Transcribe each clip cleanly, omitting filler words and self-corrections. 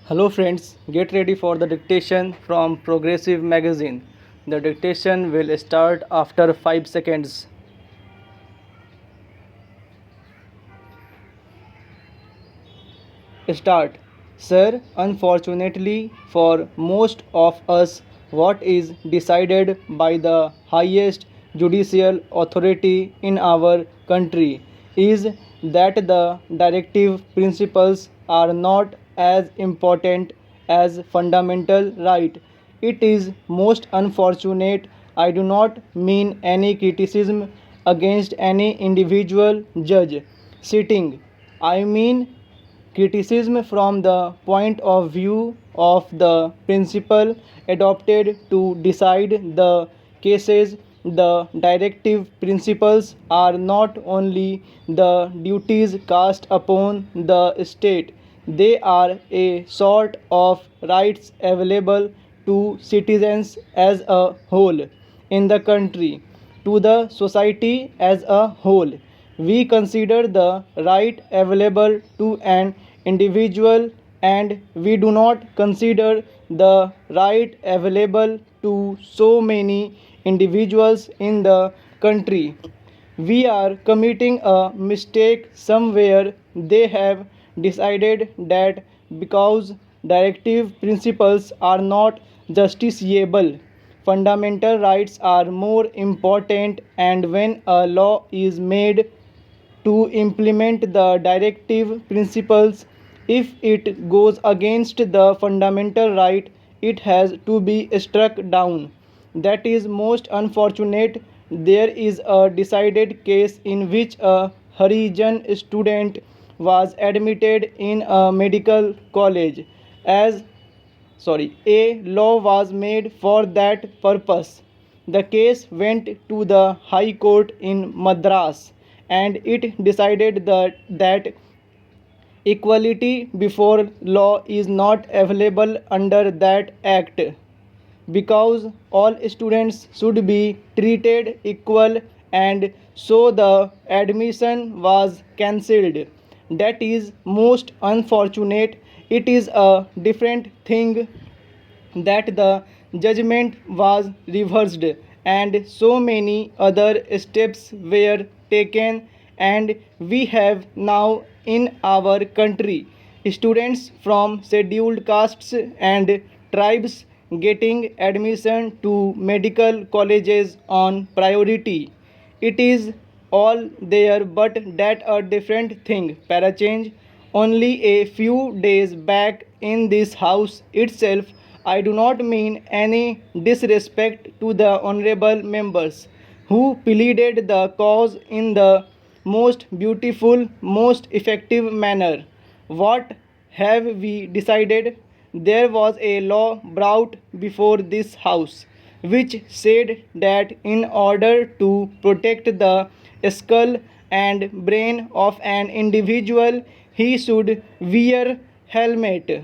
Hello friends, get ready for the dictation from Progressive Magazine. The dictation will start after 5 seconds. Start. Sir, unfortunately for most of us, what is decided by the highest judicial authority in our country is that the directive principles are not as important as fundamental right. It is most unfortunate. I do not mean any criticism against any individual judge sitting. I mean criticism from the point of view of the principle adopted to decide the cases. The directive principles are not only the duties cast upon the state, they are a sort of rights available to citizens as a whole in the country, to the society as a whole. We consider the right available to an individual, and we do not consider the right available to so many individuals in the country. We are committing a mistake somewhere. They have decided that because directive principles are not justiciable, fundamental rights are more important, and when a law is made to implement the directive principles, if it goes against the fundamental right, it has to be struck down. That is most unfortunate. There is a decided case in which a Harijan student was admitted in a medical college as a law was made for that purpose. The case went to the High Court in Madras, and it decided that equality before law is not available under that act because all students should be treated equal, and so the admission was cancelled. That is most unfortunate. It is a different thing that the judgment was reversed, and so many other steps were taken, and we have now in our country students from scheduled castes and tribes getting admission to medical colleges on priority. It is all there, but that a different thing. Para change. Only a few days back in this house itself, I do not mean any disrespect to the honorable members who pleaded the cause in the most beautiful, most effective manner. What have we decided? There was a law brought before this house which said that in order to protect the skull and brain of an individual, he should wear helmet.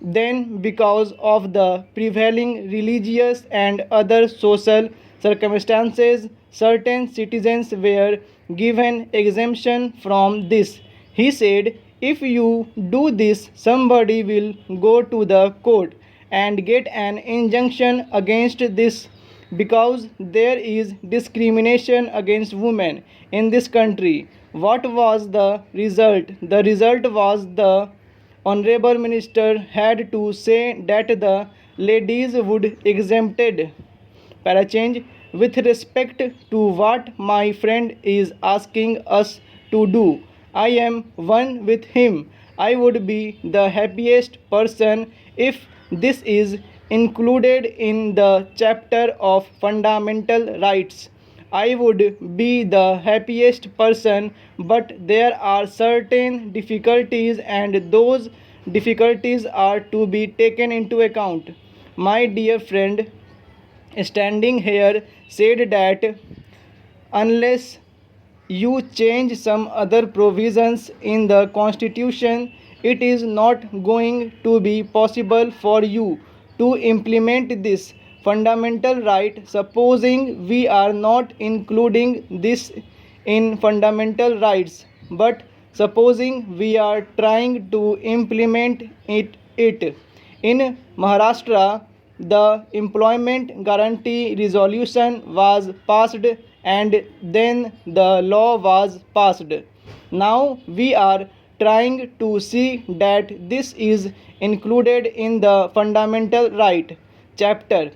Then, because of the prevailing religious and other social circumstances, certain citizens were given exemption from this. He said, if you do this, somebody will go to the court and get an injunction against this because there is discrimination against women in this country. What was the result? The result was the honorable minister had to say that the ladies would exempted. Para change. With respect to what my friend is asking us to do, I am one with him. I would be the happiest person if this is included in the chapter of fundamental rights. I would be the happiest person, but there are certain difficulties, and those difficulties are to be taken into account. My dear friend standing here said that unless you change some other provisions in the constitution, it is not going to be possible for you to implement this fundamental right. Supposing we are not including this in fundamental rights, but supposing we are trying to implement it it. In Maharashtra, the Employment Guarantee Resolution was passed and then the law was passed. Now we are trying to see that this is included in the Fundamental Right chapter.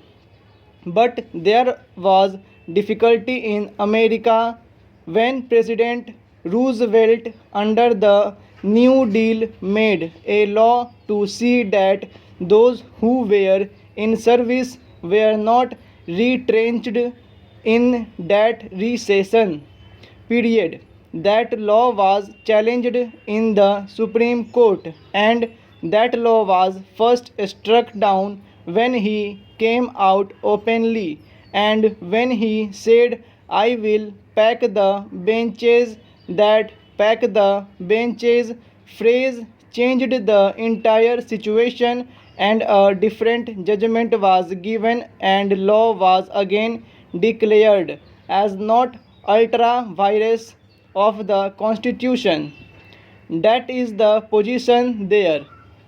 But there was difficulty in America when President Roosevelt, under the New Deal, made a law to see that those who were in service were not retrenched in that recession period. That law was challenged in the Supreme Court, and that law was first struck down when he came out openly and when he said, I will pack the benches. That pack the benches phrase changed the entire situation, and a different judgment was given, and law was again declared as not ultra virus of the constitution. That is the position there.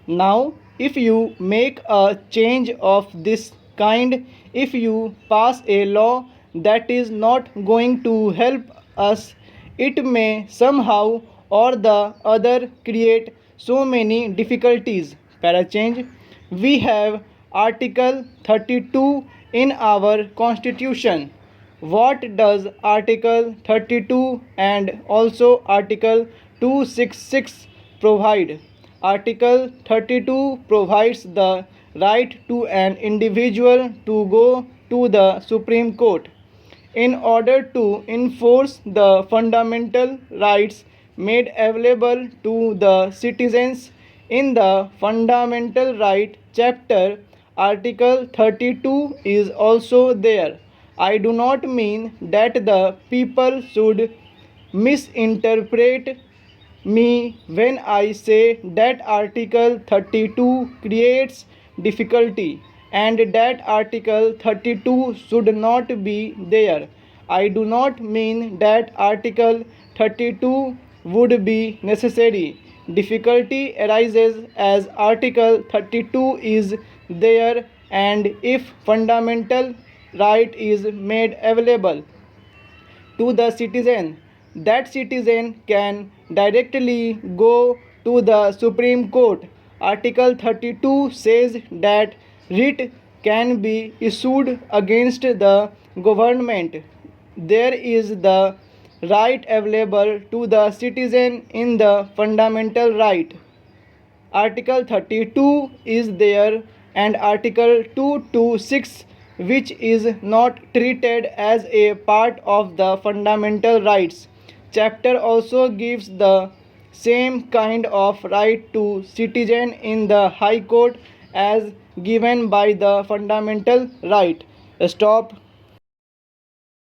Now, if you make a change of this kind, if you pass a law that is not going to help us, it may somehow or the other create so many difficulties. Para change. We have Article 32 in our Constitution. What does Article 32 and also Article 266 provide? Article 32 provides the right to an individual to go to the Supreme Court in order to enforce the fundamental rights made available to the citizens in the Fundamental Right chapter. Article 32 is also there. I do not mean that the people should misinterpret me when I say that Article 32 creates difficulty and that Article 32 should not be there. I do not mean that Article 32 would be necessary. Difficulty arises as Article 32 is there, and if fundamental right is made available to the citizen, that citizen can directly go to the Supreme Court. Article 32 says that writ can be issued against the government. There is the right available to the citizen in the fundamental right. Article 32 is there, and Article 226, which is not treated as a part of the fundamental rights chapter, also gives the same kind of right to citizen in the High Court as given by the fundamental right. Stop.